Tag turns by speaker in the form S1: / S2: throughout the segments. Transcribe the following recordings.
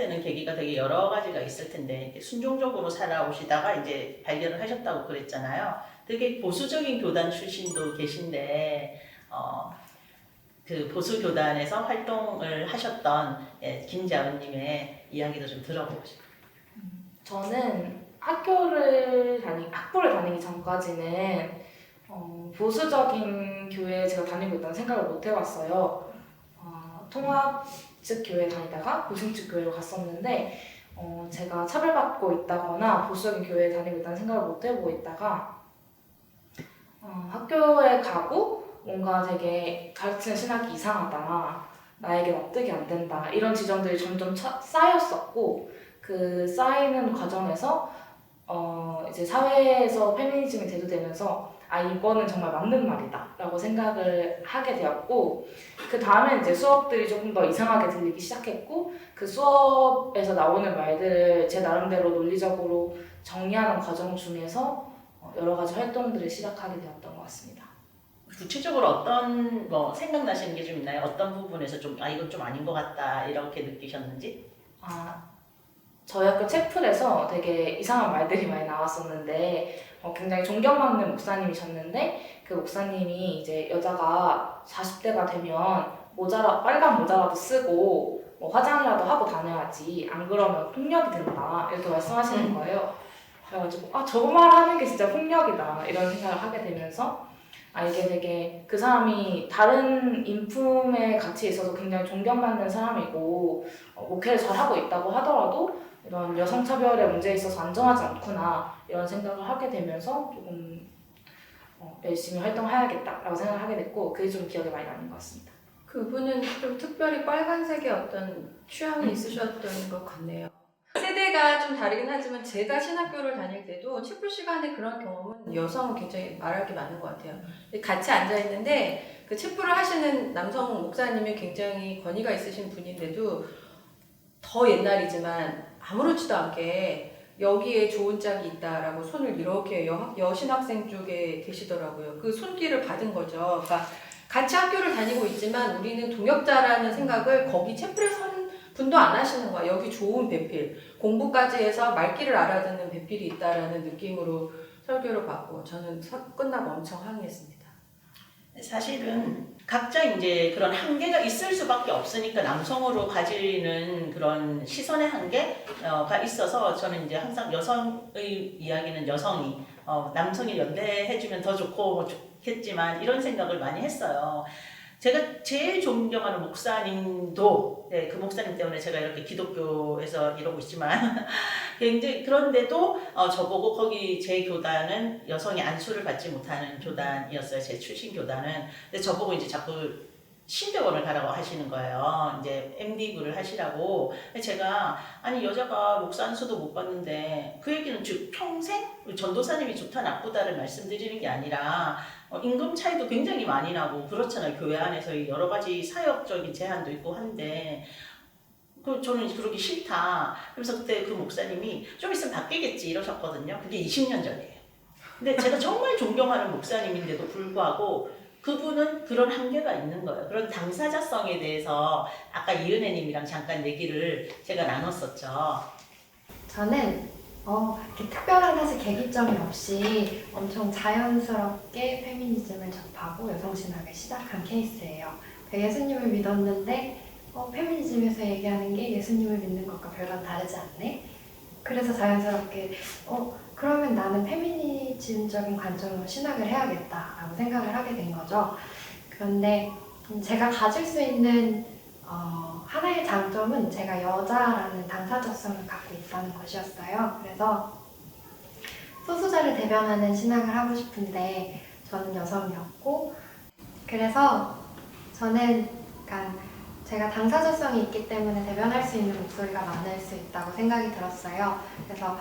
S1: 되는 계기가 되게 여러 가지가 있을 텐데 순종적으로 살아오시다가 이제 발견을 하셨다고 그랬잖아요. 되게 보수적인 교단 출신도 계신데 그 보수 교단에서 활동을 하셨던 김자은님의 이야기도 좀 들어보고 싶어요.
S2: 저는 학부를 다니기 전까지는 보수적인 교회에 제가 다니고 있다는 생각을 못 해봤어요. 통합 측 교회 다니다가 보수측 교회로 갔었는데 제가 차별받고 있다거나 보수적인 교회에 다니고 있다는 생각을 못 해보고 있다가 학교에 가고 뭔가 되게 가르치는 신학이 이상하다, 나에게 납득이 안 된다, 이런 지점들이 점점 쌓였었고, 그 쌓이는 과정에서 이제 사회에서 페미니즘이 대두되면서 이거는 정말 맞는 말이다 라고 생각을 하게 되었고, 그 다음에 이제 수업들이 조금 더 이상하게 들리기 시작했고, 그 수업에서 나오는 말들을 제 나름대로 논리적으로 정리하는 과정 중에서 여러 가지 활동들을 시작하게 되었던 것 같습니다.
S1: 구체적으로 어떤 생각나시는 게 좀 있나요? 어떤 부분에서 좀 이건 좀 아닌 것 같다 이렇게 느끼셨는지?
S2: 저희 학교 채플에서 되게 이상한 말들이 많이 나왔었는데 굉장히 존경받는 목사님이셨는데, 그 목사님이 이제 여자가 40대가 되면 빨간 모자라도 쓰고 화장이라도 하고 다녀야지, 안 그러면 폭력이 된다, 이렇게 말씀하시는 거예요. 그래가지고 저거 말하는 게 진짜 폭력이다, 이런 생각을 하게 되면서 이게 되게 그 사람이 다른 인품의 가치에 있어서 굉장히 존경받는 사람이고 목회를 잘하고 있다고 하더라도 이런 여성차별의 문제에 있어서 안전하지 않구나, 이런 생각을 하게 되면서 조금 열심히 활동해야겠다라고 생각을 하게 됐고, 그게 좀 기억에 많이 나는 것 같습니다.
S3: 그분은 좀 특별히 빨간색의 어떤 취향이 있으셨던 것 같네요. 세대가 좀 다르긴 하지만 제가 신학교를 다닐 때도 채플 시간에 그런 경험은 여성은 굉장히 말할 게 많은 것 같아요. 같이 앉아있는데 그 채플을 하시는 남성 목사님이 굉장히 권위가 있으신 분인데도 더 옛날이지만 아무렇지도 않게 여기에 좋은 짝이 있다라고 손을 이렇게 여신학생 쪽에 계시더라고요. 그 손길을 받은 거죠. 그러니까 같이 학교를 다니고 있지만 우리는 동역자라는 생각을 거기 채플에 선 분도 안 하시는 거야. 여기 좋은 배필, 공부까지 해서 말귀를 알아듣는 배필이 있다라는 느낌으로 설교를 받고 저는 끝나고 엄청 항의했습니다.
S1: 사실은 각자 이제 그런 한계가 있을 수밖에 없으니까 남성으로 가지는 그런 시선의 한계가 있어서 저는 이제 항상 여성의 이야기는 여성이 남성이 연대해주면 더 좋고 좋겠지만 이런 생각을 많이 했어요. 제가 제일 존경하는 목사님도 그 목사님 때문에 제가 이렇게 기독교에서 이러고 있지만 굉장히 그런데도 저보고 거기 제 교단은 여성이 안수를 받지 못하는 교단이었어요. 제 출신 교단은. 근데 저보고 이제 자꾸 신대원을 가라고 하시는 거예요. 이제 MD부를 하시라고. 제가 여자가 목사 안수도 못 받는데 그 얘기는 즉 평생 전도사님이 좋다 나쁘다를 말씀드리는 게 아니라 임금 차이도 굉장히 많이 나고 그렇잖아요. 교회 안에서 여러 가지 사역적인 제한도 있고 한데 저는 그러기 싫다. 그래서 그때 그 목사님이 좀 있으면 바뀌겠지 이러셨거든요. 그게 20년 전이에요. 근데 제가 정말 존경하는 목사님인데도 불구하고 그분은 그런 한계가 있는 거예요. 그런 당사자성에 대해서 아까 이은혜님이랑 잠깐 얘기를 제가 나눴었죠.
S4: 저는 이렇게 특별한 사실 계기점이 없이 엄청 자연스럽게 페미니즘을 접하고 여성신학을 시작한 케이스예요. 예수님을 믿었는데 페미니즘에서 얘기하는 게 예수님을 믿는 것과 별반 다르지 않네? 그래서 자연스럽게 그러면 나는 페미니즘적인 관점으로 신학을 해야겠다라고 생각을 하게 된 거죠. 그런데 제가 가질 수 있는 하나의 장점은 제가 여자라는 당사자성을 갖고 있다는 것이었어요. 그래서 소수자를 대변하는 신학을 하고 싶은데 저는 여성이었고, 그래서 저는 제가 당사자성이 있기 때문에 대변할 수 있는 목소리가 많을 수 있다고 생각이 들었어요. 그래서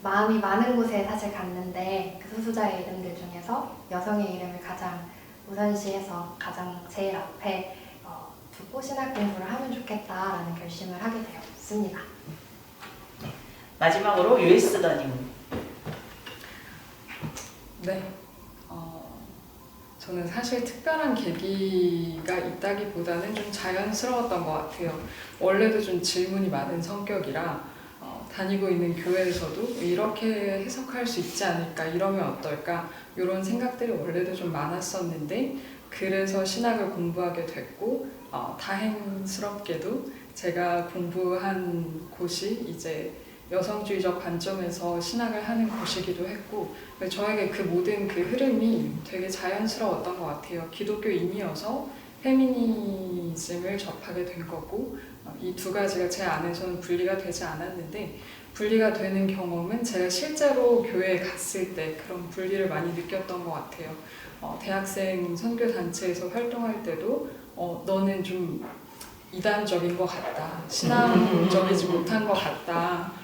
S4: 마음이 많은 곳에 사실 갔는데 그 소수자의 이름들 중에서 여성의 이름을 가장 우선시해서 가장 제일 앞에 두고 신학 공부를 하면 좋겠다라는 결심을 하게 되었습니다.
S1: 마지막으로 유에스더님.
S5: 네. 저는 사실 특별한 계기가 있다기보다는 좀 자연스러웠던 것 같아요. 원래도 좀 질문이 많은 성격이라 다니고 있는 교회에서도 이렇게 해석할 수 있지 않을까, 이러면 어떨까, 이런 생각들이 원래도 좀 많았었는데, 그래서 신학을 공부하게 됐고, 다행스럽게도 제가 공부한 곳이 이제 여성주의적 관점에서 신학을 하는 곳이기도 했고, 저에게 그 모든 그 흐름이 되게 자연스러웠던 것 같아요. 기독교인이어서 페미니즘을 접하게 된 거고, 이 두 가지가 제 안에서는 분리가 되지 않았는데, 분리가 되는 경험은 제가 실제로 교회에 갔을 때 그런 분리를 많이 느꼈던 것 같아요. 대학생 선교단체에서 활동할 때도 너는 좀 이단적인 것 같다, 신앙적이지 못한 것 같다,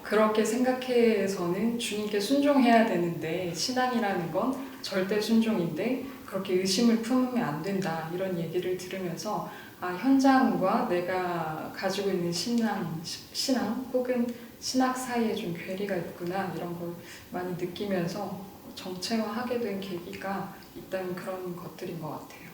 S5: 그렇게 생각해서는 주님께 순종해야 되는데 신앙이라는 건 절대 순종인데 그렇게 의심을 품으면 안 된다, 이런 얘기를 들으면서 현장과 내가 가지고 있는 신앙 혹은 신학 사이에 좀 괴리가 있구나, 이런 걸 많이 느끼면서 정체화하게 된 계기가 있다는 그런 것들인 것 같아요.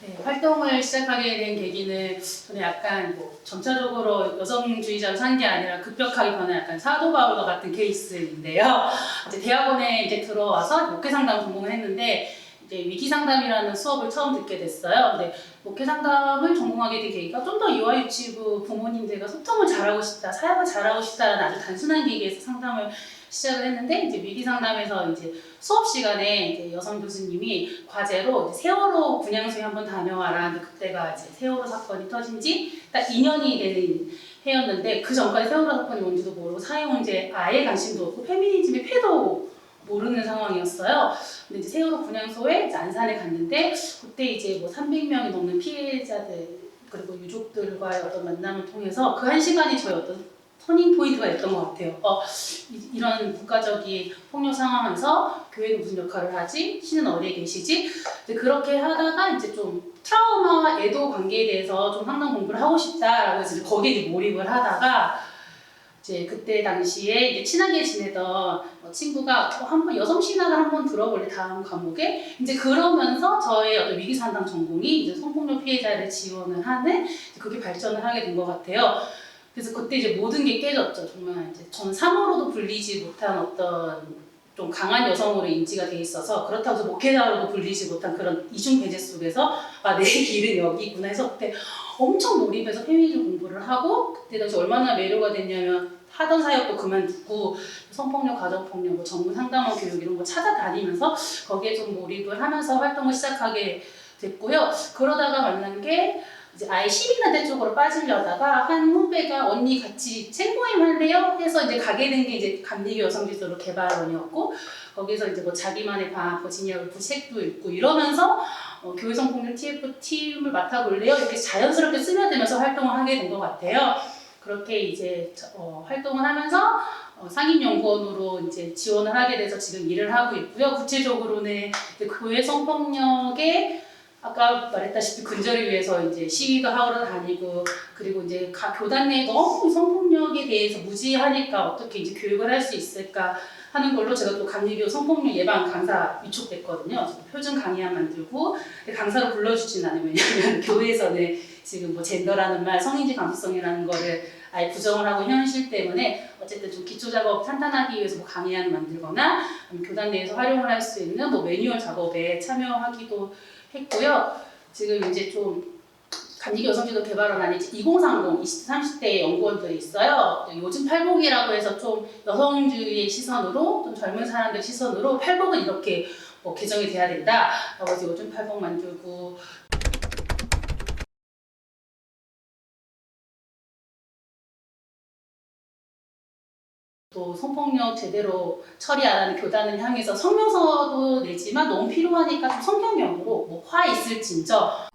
S6: 네, 활동을 시작하게 된 계기는 저는 약간 점차적으로 여성주의자로 산 게 아니라 급격하게 변한 약간 사도 바울과 같은 케이스인데요. 이제 대학원에 이제 들어와서 목회 상담 전공을 했는데 이제 위기 상담이라는 수업을 처음 듣게 됐어요. 근데 목회 상담을 전공하게 된 계기가 좀 더 유아유치부 부모님들과 소통을 잘하고 싶다, 사역을 잘하고 싶다라는 아주 단순한 계기에서 상담을 시작을 했는데, 이제 위기 상담에서 이제 수업 시간에 이제 여성 교수님이 과제로 이제 세월호 분향소에 한번 다녀와라. 근데 그때가 이제 세월호 사건이 터진 지 딱 2년이 되는 해였는데, 그 전까지 세월호 사건이 뭔지도 모르고 사회문제에 아예 관심도 없고 페미니즘의 패도 모르는 상황이었어요. 근데 이제 세월호 분향소에 이제 안산에 갔는데, 그때 이제 뭐 300명이 넘는 피해자들 그리고 유족들과의 어떤 만남을 통해서 그 한 시간이 저의 어떤 터닝 포인트가 됐던 것 같아요. 이런 국가적인 폭력 상황에서 교회는 무슨 역할을 하지? 신은 어디에 계시지? 이제 그렇게 하다가 이제 좀 트라우마와 애도 관계에 대해서 좀 상담 공부를 하고 싶다라고 해서 거기에 이제 몰입을 하다가, 이제 그때 당시에 이제 친하게 지내던 친구가 한번 여성 신학을 한번 들어볼래, 다음 과목에. 이제 그러면서 저의 어떤 위기 상담 전공이 이제 성폭력 피해자를 지원을 하는, 그렇게 발전을 하게 된 것 같아요. 그래서 그때 이제 모든 게 깨졌죠. 정말 이제 전 사모로도 불리지 못한 어떤 좀 강한 여성으로 인지가 돼 있어서, 그렇다고 해서 목회자로도 불리지 못한 그런 이중 배제 속에서 내 길은 여기구나 해서 그때 엄청 몰입해서 페미니즘 공부를 하고, 그때 당시 얼마나 매료가 됐냐면 하던 사역도 그만두고 성폭력, 가정폭력, 뭐 전문 상담원 교육 이런 거 찾아다니면서 거기에 좀 몰입을 하면서 활동을 시작하게 됐고요. 그러다가 만난 게 이제 아예 시민단체 쪽으로 빠지려다가 한 후배가 언니 같이 책 모임 할래요? 해서 이제 가게 된 게 이제 감리교 여성지도로 개발원이었고, 거기서 이제 뭐 자기만의 방, 버지니아 울프 책도 읽고 이러면서 교회 성폭력 TF 팀을 맡아볼래요? 이렇게 자연스럽게 스며들면서 활동을 하게 된 것 같아요. 그렇게 이제 활동을 하면서 상임연구원으로 이제 지원을 하게 돼서 지금 일을 하고 있고요. 구체적으로는 이제 교회 성폭력에 아까 말했다시피 근절을 위해서 이제 시위도 하러 다니고, 그리고 이제 교단 내에 너무 성폭력에 대해서 무지하니까 어떻게 이제 교육을 할 수 있을까 하는 걸로 제가 또 감리교 성폭력 예방 강사 위촉됐거든요. 표준 강의안 만들고, 강사로 불러주진 않으면 왜냐면 교회에서는 지금 뭐 젠더라는 말, 성인지 감수성이라는 거를 아예 부정을 하고 현실 때문에 어쨌든 좀 기초 작업 탄탄하기 위해서 뭐 강의안을 만들거나 교단 내에서 활용을 할 수 있는 뭐 매뉴얼 작업에 참여하기도 했고요. 지금 이제 좀 감리교 여성지도 개발원 안에 2030, 20대, 30대 연구원들이 있어요. 요즘 팔복이라고 해서 좀 여성주의의 시선으로, 좀 젊은 사람들 시선으로 팔복은 이렇게 개정이 돼야 된다 라고 해서 요즘 팔복 만들고, 또 성폭력 제대로 처리 안 하는 교단을 향해서 성명서도 내지만 너무 필요하니까 좀 성경명으로 뭐 화 있을진저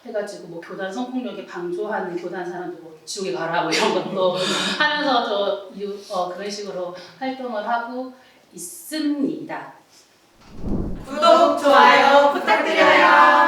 S6: 해가지고 뭐 교단 성폭력에 방조하는 교단 사람들 뭐 지옥에 가라 뭐 이런 것도 하면서 그런 식으로 활동을 하고 있습니다.
S1: 구독, 좋아요 부탁드려요.